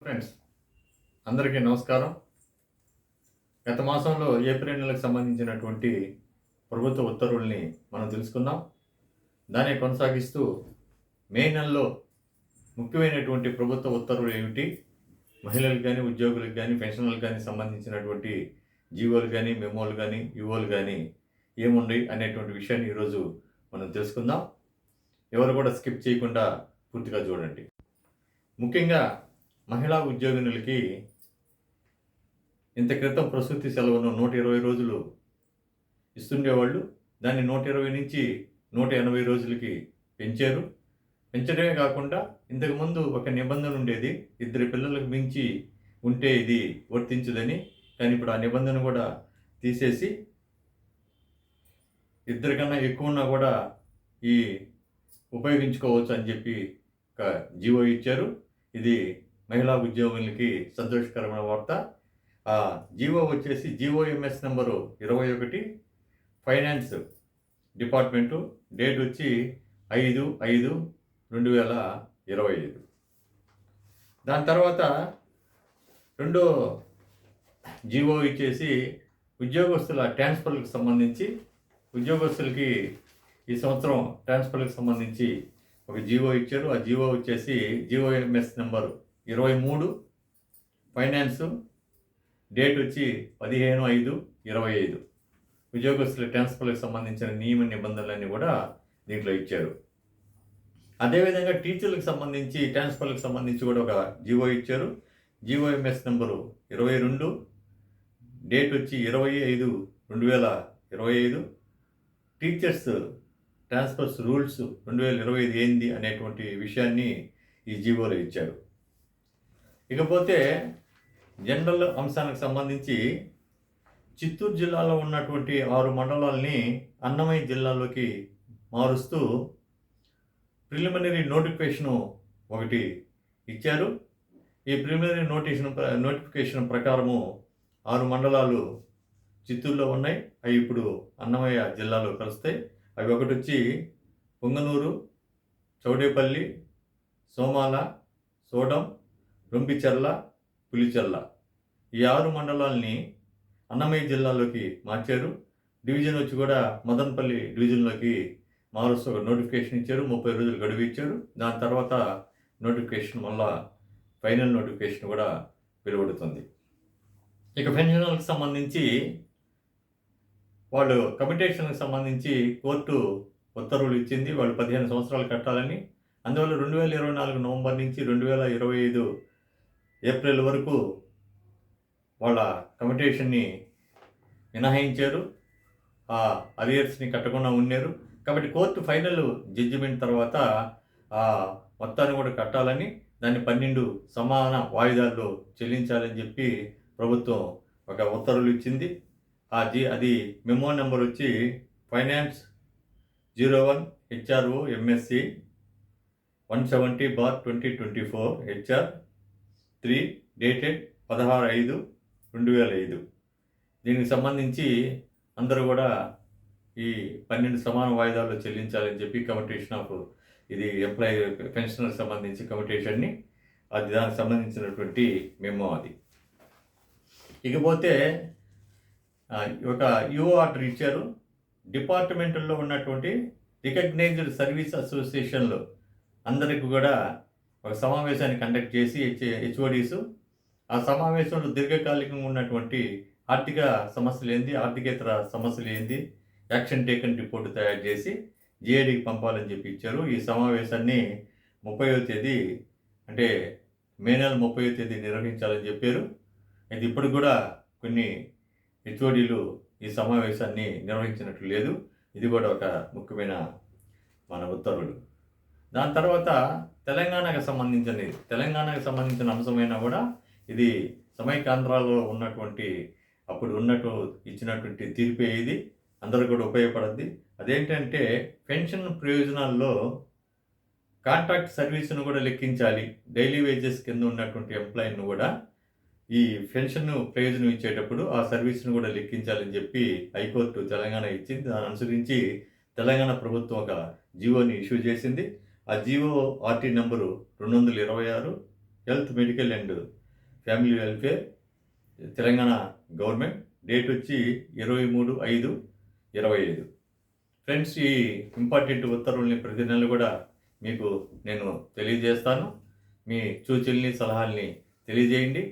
Friends, అందరికీ నమస్కారం. గత మాసంలో ఏప్రిల్ నెలకు సంబంధించినటువంటి ప్రభుత్వ ఉత్తర్వుల్ని మనం తెలుసుకుందాం. దాన్ని కొనసాగిస్తూ మే నెలలో ముఖ్యమైనటువంటి ప్రభుత్వ ఉత్తర్వులు ఏమిటి, మహిళలకు కానీ ఉద్యోగులకు కానీ పెన్షన్లకు కానీ సంబంధించినటువంటి జీవోలు కానీ మెమోలు కానీ యువోలు కానీ ఏముండయి అనేటువంటి విషయాన్ని ఈరోజు మనం తెలుసుకుందాం. ఎవరు కూడా స్కిప్ చేయకుండా పూర్తిగా చూడండి. ముఖ్యంగా మహిళా ఉద్యోగినులకి ఇంత క్రితం ప్రసూతి సెలవును 120 రోజులు ఇస్తుండేవాళ్ళు. దాన్ని 120 నుంచి 180 రోజులకి పెంచారు. పెంచడమే కాకుండా ఇంతకుముందు ఒక నిబంధన ఉండేది, 2 పిల్లలకు మించి ఉంటే ఇది వర్తించదని. కానీ ఇప్పుడు ఆ నిబంధన కూడా తీసేసి 2 కన్నా ఎక్కువ ఉన్నా కూడా ఈ ఉపయోగించుకోవచ్చు అని చెప్పి ఒక జీవో ఇచ్చారు. ఇది మహిళా ఉద్యోగులకి సంతోషకరమైన వార్త. ఆ జీవో వచ్చేసి GOMs number 21, finance department, date వచ్చి 5/5/2025. దాని తర్వాత రెండో జీవో ఇచ్చేసి ఉద్యోగస్తుల ట్రాన్స్ఫర్లకు సంబంధించి, ఉద్యోగస్తులకి ఈ సంవత్సరం ట్రాన్స్ఫర్లకు సంబంధించి ఒక జీవో ఇచ్చారు. ఆ జీవో వచ్చేసి జీఓఎంఎస్ నెంబరు 23, ఫైనాన్సు, డేట్ వచ్చి 15/5/25. ఉద్యోగస్తుల ట్రాన్స్ఫర్లకు సంబంధించిన నియమ నిబంధనలన్నీ కూడా దీంట్లో ఇచ్చారు. అదేవిధంగా టీచర్లకు సంబంధించి ట్రాన్స్ఫర్లకు సంబంధించి కూడా ఒక జీవో ఇచ్చారు. జీఓఎంఎస్ నెంబరు 22, డేట్ వచ్చి 20/5/2025. టీచర్స్ ట్రాన్స్ఫర్స్ రూల్స్ 2025 ఏంది అనేటువంటి విషయాన్ని ఈ జీవోలో ఇచ్చారు. ఇకపోతే జనరల్ అంశానికి సంబంధించి చిత్తూరు జిల్లాలో ఉన్నటువంటి 6 మండలాల్ని అన్నమయ్య జిల్లాలోకి మారుస్తూ ప్రిలిమినరీ నోటిఫికేషను ఒకటి ఇచ్చారు. ఈ ప్రిలిమినరీ నోటిఫికేషన్ ప్రకారము 6 మండలాలు చిత్తూరులో ఉన్నాయి. అవి ఇప్పుడు అన్నమయ్య జిల్లాలో కలుస్తాయి. అవి ఒకటి వచ్చి పొంగనూరు, చౌడేపల్లి, సోమాల, సోడం, రొంపిచెర్ల, పులిచెర్ల. ఈ 6 మండలాల్ని అన్నమయ్య జిల్లాలోకి మార్చారు. డివిజన్ వచ్చి కూడా మదనపల్లి డివిజన్లోకి మారుస్తూ ఒక నోటిఫికేషన్ ఇచ్చారు. 30 రోజులు గడువు ఇచ్చారు. దాని తర్వాత నోటిఫికేషన్ మళ్ళా ఫైనల్ నోటిఫికేషన్ కూడా వెలువడుతుంది. ఇక పెన్షన్లకు సంబంధించి వాళ్ళు కమిటేషన్కి సంబంధించి కోర్టు ఉత్తర్వులు ఇచ్చింది. వాళ్ళు 15 సంవత్సరాలు కట్టాలని. అందువల్ల 2024 నవంబర్ నుంచి 2025 ఏప్రిల్ వరకు వాళ్ళ కమిటేషన్ని మినహాయించారు. ఆ అరియర్స్ని కట్టకుండా ఉన్నారు. కాబట్టి కోర్టు ఫైనల్ జడ్జిమెంట్ తర్వాత ఆ మొత్తాన్ని కూడా కట్టాలని, దాన్ని 12 సమాన వాయిదాల్లో చెల్లించాలని చెప్పి ప్రభుత్వం ఒక ఉత్తర్వులు ఇచ్చింది. అది మెమో నెంబర్ వచ్చి finance 01 HRO MSC 170/2024 HR 3 dated 16/5/2005. దీనికి సంబంధించి అందరూ కూడా ఈ 12 సమాన వాయిదాల్లో చెల్లించాలని చెప్పి కమిటేషన్ ఆఫ్ ఇది ఎంప్లాయీ పెన్షనర్కి సంబంధించి కమిటేషన్ని, అది దానికి సంబంధించినటువంటి మెమో అది. ఇకపోతే ఒక యుఓ ఆర్డర్ ఇచ్చారు. డిపార్ట్మెంట్లో ఉన్నటువంటి రికగ్నైజ్డ్ సర్వీస్ అసోసియేషన్లు అందరికీ కూడా ఒక సమావేశాన్ని కండక్ట్ చేసి హెచ్ఓడీస్ ఆ సమావేశంలో దీర్ఘకాలికంగా ఉన్నటువంటి ఆర్థిక సమస్యలు ఏంది, ఆర్థికేతర సమస్యలు ఏంది, యాక్షన్ టేకన్ రిపోర్టు తయారు చేసి జిఏడికి పంపాలని చెప్పి ఇచ్చారు. ఈ సమావేశాన్ని 30వ తేదీ అంటే మే నెల 30వ తేదీ నిర్వహించాలని చెప్పారు. అయితే ఇప్పుడు కూడా కొన్ని హెచ్ఓడీలు ఈ సమావేశాన్ని నిర్వహించినట్లు లేదు. ఇది కూడా ఒక ముఖ్యమైన మన ఉత్తర్వులు. దాని తర్వాత తెలంగాణకు సంబంధించిన అంశమైనా కూడా ఇది సమైక్యాంధ్రాలో ఉన్నటువంటి అప్పుడు ఇచ్చినటువంటి తీర్పే ఇది. అందరూ కూడా ఉపయోగపడద్ది. అదేంటంటే పెన్షన్ ప్రయోజనాల్లో కాంట్రాక్ట్ సర్వీస్ను కూడా లెక్కించాలి. డైలీ వేజెస్ కింద ఉన్నటువంటి ఎంప్లాయీని కూడా ఈ పెన్షన్ ప్రయోజనం ఇచ్చేటప్పుడు ఆ సర్వీస్ను కూడా లెక్కించాలని చెప్పి హైకోర్టు తెలంగాణ ఇచ్చింది. దాన్ని అనుసరించి తెలంగాణ ప్రభుత్వం ఒక జీవోని ఇష్యూ చేసింది. ఆ GO RT number 226 health, medical and family welfare, Telangana government. Date వచ్చి 23/5/25. ఫ్రెండ్స్, ఈ ఇంపార్టెంట్ ఉత్తర్వుల్ని ప్రతి నెల కూడా మీకు నేను తెలియజేస్తాను. మీ సూచనల్ని, సలహాల్ని తెలియజేయండి.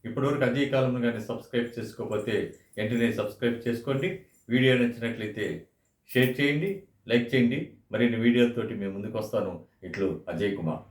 ఇప్పటివరకు అదే కాలంలో కానీ సబ్స్క్రైబ్ చేసుకోకపోతే వెంటనే సబ్స్క్రైబ్ చేసుకోండి. వీడియో నచ్చినట్లయితే షేర్ చేయండి, లైక్ చేయండి. మరిన్ని వీడియోలతోటి మేము ముందుకు వస్తాను. ఇట్లు అజయ్ కుమార్.